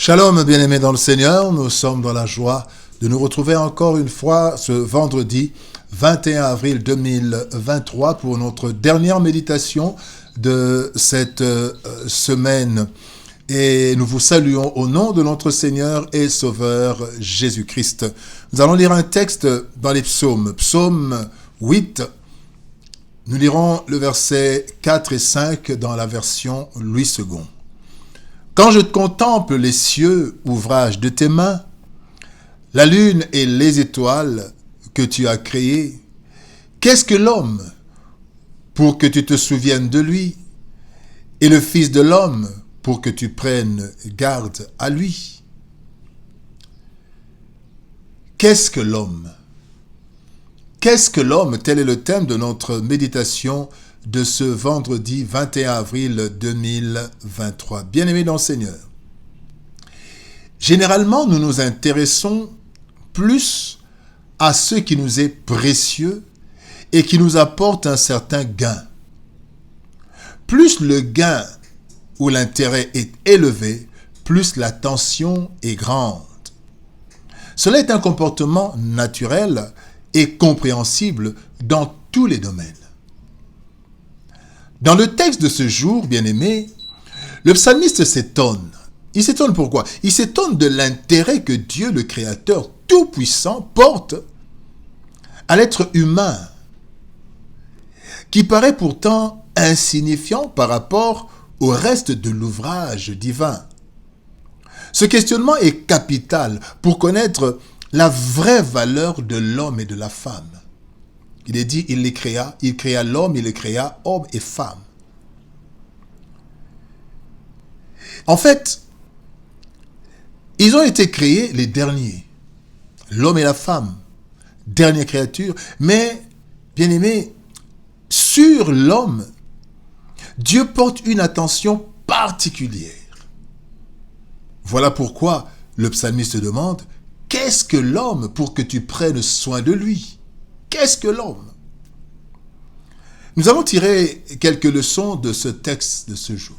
Shalom, bien-aimés dans le Seigneur, nous sommes dans la joie de nous retrouver encore une fois ce vendredi 21 avril 2023 pour notre dernière méditation de cette semaine. Et nous vous saluons au nom de notre Seigneur et Sauveur Jésus-Christ. Nous allons lire un texte dans les psaumes. Psaume 8, nous lirons le verset 4 et 5 dans la version Louis II. Quand je contemple les cieux, ouvrage de tes mains, la lune et les étoiles que tu as créées, qu'est-ce que l'homme pour que tu te souviennes de lui, et le Fils de l'homme pour que tu prennes garde à lui? Qu'est-ce que l'homme? Qu'est-ce que l'homme? Tel est le thème de notre méditation de ce vendredi 21 avril 2023. Bien-aimés dans le Seigneur, généralement, nous nous intéressons plus à ce qui nous est précieux et qui nous apporte un certain gain. Plus le gain ou l'intérêt est élevé, plus l'attention est grande. Cela est un comportement naturel et compréhensible dans tous les domaines. Dans le texte de ce jour, bien-aimé, le psalmiste s'étonne. Il s'étonne pourquoi? Il s'étonne de l'intérêt que Dieu, le Créateur tout-puissant, porte à l'être humain, qui paraît pourtant insignifiant par rapport au reste de l'ouvrage divin. Ce questionnement est capital pour connaître la vraie valeur de l'homme et de la femme. Il est dit, il créa l'homme, il les créa homme et femme. En fait, ils ont été créés les derniers, l'homme et la femme, dernière créature, mais, bien aimé, sur l'homme, Dieu porte une attention particulière. Voilà pourquoi le psalmiste demande, qu'est-ce que l'homme pour que tu prennes soin de lui? Qu'est-ce que l'homme? Nous allons tirer quelques leçons de ce texte de ce jour.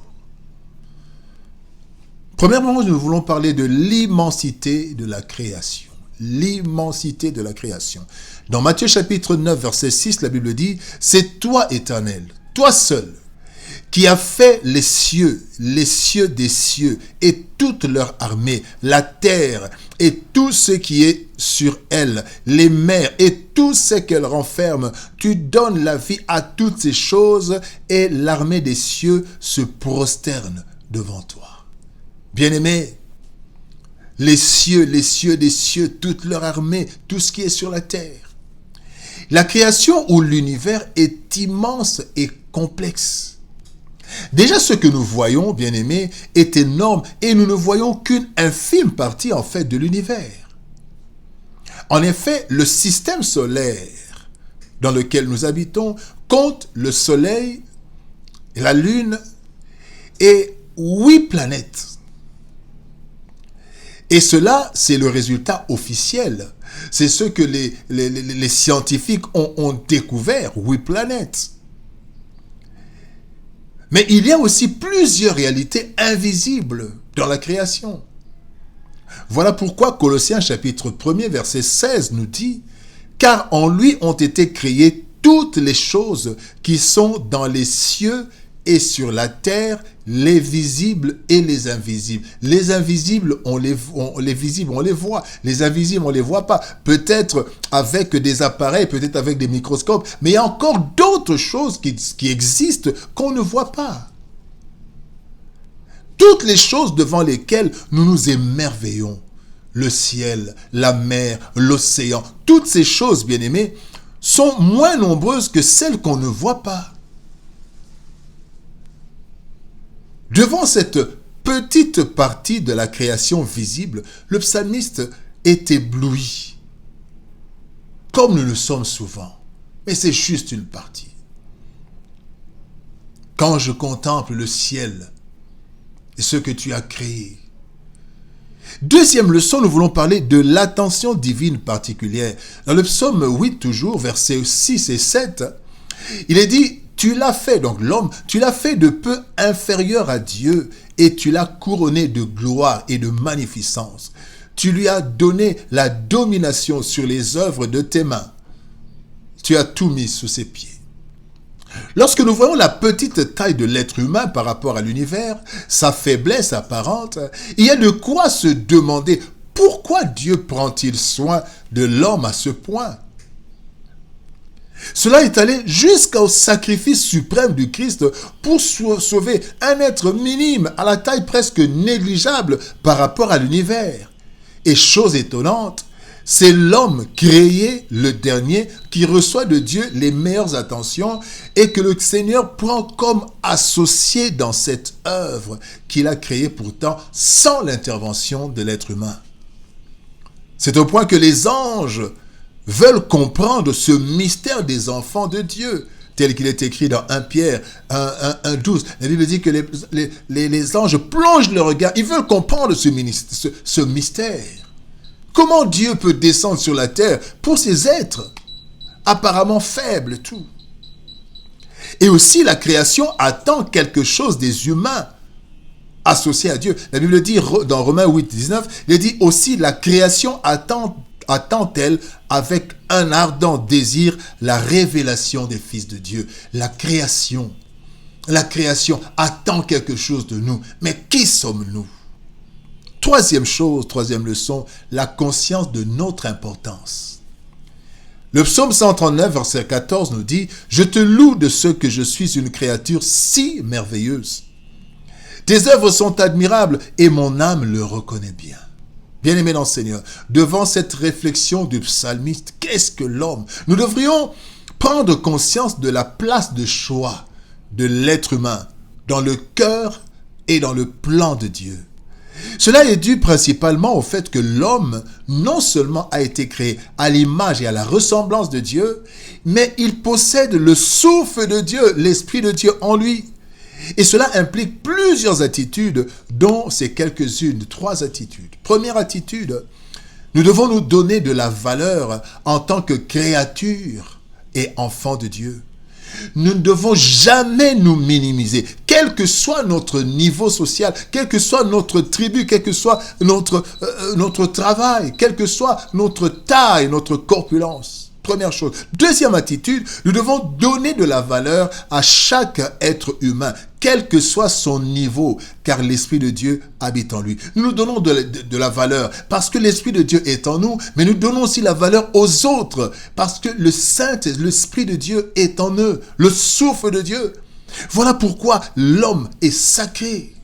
Premièrement, nous voulons parler de l'immensité de la création. L'immensité de la création. Dans Matthieu chapitre 9, verset 6, la Bible dit, « C'est toi, Éternel, toi seul, qui a fait les cieux des cieux et toute leur armée, la terre et tout ce qui est sur elle, les mers et tout ce qu'elle renferme. Tu donnes la vie à toutes ces choses et l'armée des cieux se prosterne devant toi. » Bien-aimés, les cieux des cieux, toute leur armée, tout ce qui est sur la terre. La création ou l'univers est immense et complexe. Déjà, ce que nous voyons, bien-aimés, est énorme et nous ne voyons qu'une infime partie, en fait, de l'univers. En effet, le système solaire dans lequel nous habitons compte le Soleil, la Lune et 8 planètes. Et cela, c'est le résultat officiel. C'est ce que les scientifiques ont découvert, 8 planètes. Mais il y a aussi plusieurs réalités invisibles dans la création. Voilà pourquoi Colossiens chapitre 1er verset 16 nous dit « Car en lui ont été créées toutes les choses qui sont dans les cieux et sur la terre, les visibles et les invisibles. » Les invisibles, les visibles, on les voit. Les invisibles, on ne les voit pas. Peut-être avec des appareils, peut-être avec des microscopes, mais il y a encore d'autres choses qui existent qu'on ne voit pas. Toutes les choses devant lesquelles nous nous émerveillons, le ciel, la mer, l'océan, toutes ces choses, bien-aimés, sont moins nombreuses que celles qu'on ne voit pas. Devant cette petite partie de la création visible, le psalmiste est ébloui, comme nous le sommes souvent. Mais c'est juste une partie. Quand je contemple le ciel et ce que tu as créé. Deuxième leçon, nous voulons parler de l'attention divine particulière. Dans le psaume 8, toujours, versets 6 et 7, il est dit, tu l'as fait, donc l'homme, tu l'as fait de peu inférieur à Dieu et tu l'as couronné de gloire et de magnificence. Tu lui as donné la domination sur les œuvres de tes mains. Tu as tout mis sous ses pieds. Lorsque nous voyons la petite taille de l'être humain par rapport à l'univers, sa faiblesse apparente, il y a de quoi se demander pourquoi Dieu prend-il soin de l'homme à ce point? Cela est allé jusqu'au sacrifice suprême du Christ pour sauver un être minime à la taille presque négligeable par rapport à l'univers. Et chose étonnante, c'est l'homme créé, le dernier, qui reçoit de Dieu les meilleures attentions et que le Seigneur prend comme associé dans cette œuvre qu'il a créée pourtant sans l'intervention de l'être humain. C'est au point que les anges veulent comprendre ce mystère des enfants de Dieu, tel qu'il est écrit dans 1 Pierre 1:12. La Bible dit que les anges plongent le regard, ils veulent comprendre ce mystère. Comment Dieu peut descendre sur la terre pour ces êtres apparemment faibles, tout. Et aussi la création attend quelque chose des humains associés à Dieu. La Bible dit dans Romains 8:19, il dit aussi la création attend-elle avec un ardent désir la révélation des fils de Dieu. La création attend quelque chose de nous. Mais qui sommes-nous? Troisième leçon, la conscience de notre importance. Le psaume 139, verset 14 nous dit « Je te loue de ce que je suis une créature si merveilleuse. Tes œuvres sont admirables et mon âme le reconnaît bien. » Bien-aimé dans le Seigneur, devant cette réflexion du psalmiste, qu'est-ce que l'homme? Nous devrions prendre conscience de la place de choix de l'être humain dans le cœur et dans le plan de Dieu. Cela est dû principalement au fait que l'homme non seulement a été créé à l'image et à la ressemblance de Dieu, mais il possède le souffle de Dieu, l'Esprit de Dieu en lui. Et cela implique plusieurs attitudes, dont ces quelques-unes, 3 attitudes. Première attitude, nous devons nous donner de la valeur en tant que créature et enfants de Dieu. Nous ne devons jamais nous minimiser, quel que soit notre niveau social, quelle que soit notre tribu, quel que soit notre travail, quelle que soit notre taille, notre corpulence. Première chose. Deuxième attitude, nous devons donner de la valeur à chaque être humain, quel que soit son niveau, car l'Esprit de Dieu habite en lui. Nous nous donnons de la valeur parce que l'Esprit de Dieu est en nous, mais nous donnons aussi la valeur aux autres parce que l'Esprit de Dieu est en eux, le souffle de Dieu. Voilà pourquoi l'homme est sacré.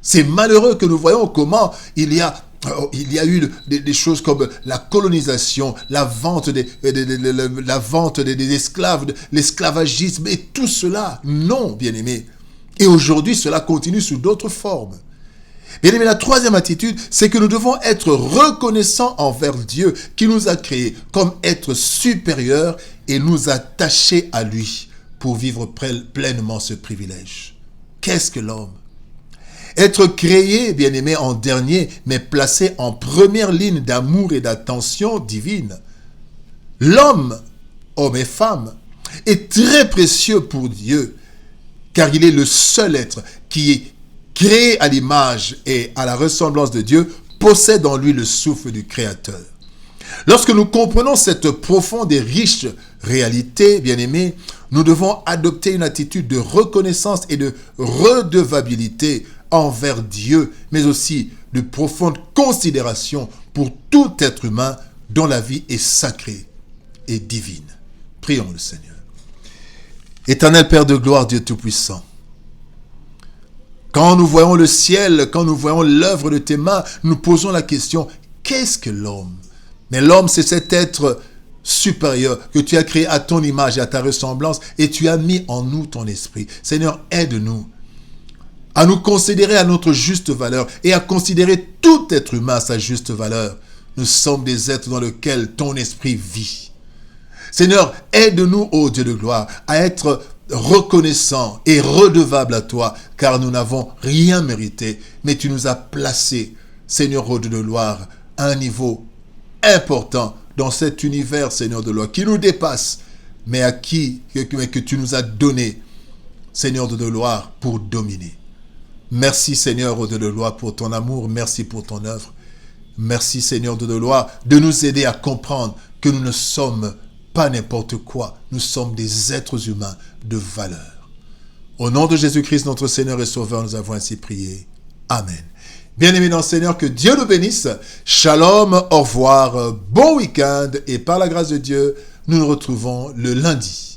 C'est malheureux que nous voyons comment il y a eu des choses comme la colonisation, la vente des esclaves, l'esclavagisme et tout cela. Non, bien-aimé. Et aujourd'hui, cela continue sous d'autres formes. Bien-aimé, la troisième attitude, c'est que nous devons être reconnaissants envers Dieu qui nous a créés comme êtres supérieurs et nous attacher à lui pour vivre pleinement ce privilège. Qu'est-ce que l'homme? Être créé, bien-aimé, en dernier, mais placé en première ligne d'amour et d'attention divine. L'homme, homme et femme, est très précieux pour Dieu, car il est le seul être qui est créé à l'image et à la ressemblance de Dieu, possède en lui le souffle du Créateur. Lorsque nous comprenons cette profonde et riche réalité, bien-aimé, nous devons adopter une attitude de reconnaissance et de redevabilité envers Dieu, mais aussi de profonde considération pour tout être humain dont la vie est sacrée et divine. Prions le Seigneur. Éternel Père de gloire, Dieu Tout-Puissant, quand nous voyons le ciel, quand nous voyons l'œuvre de tes mains, nous posons la question, qu'est-ce que l'homme? Mais l'homme, c'est cet être supérieur que tu as créé à ton image et à ta ressemblance et tu as mis en nous ton esprit. Seigneur, aide-nous à nous considérer à notre juste valeur et à considérer tout être humain à sa juste valeur. Nous sommes des êtres dans lesquels ton esprit vit. Seigneur, aide-nous, ô Dieu de gloire, à être reconnaissants et redevables à toi, car nous n'avons rien mérité, mais tu nous as placés, Seigneur, ô Dieu de gloire, à un niveau important dans cet univers, Seigneur de gloire, qui nous dépasse, mais que tu nous as donné, Seigneur de gloire, pour dominer. Merci Seigneur, au Dieu de gloire, pour ton amour. Merci pour ton œuvre. Merci Seigneur, Dieu de gloire, de nous aider à comprendre que nous ne sommes pas n'importe quoi. Nous sommes des êtres humains de valeur. Au nom de Jésus-Christ, notre Seigneur et Sauveur, nous avons ainsi prié. Amen. Bien-aimés dans le Seigneur, que Dieu nous bénisse. Shalom, au revoir, bon week-end et par la grâce de Dieu, nous nous retrouvons le lundi.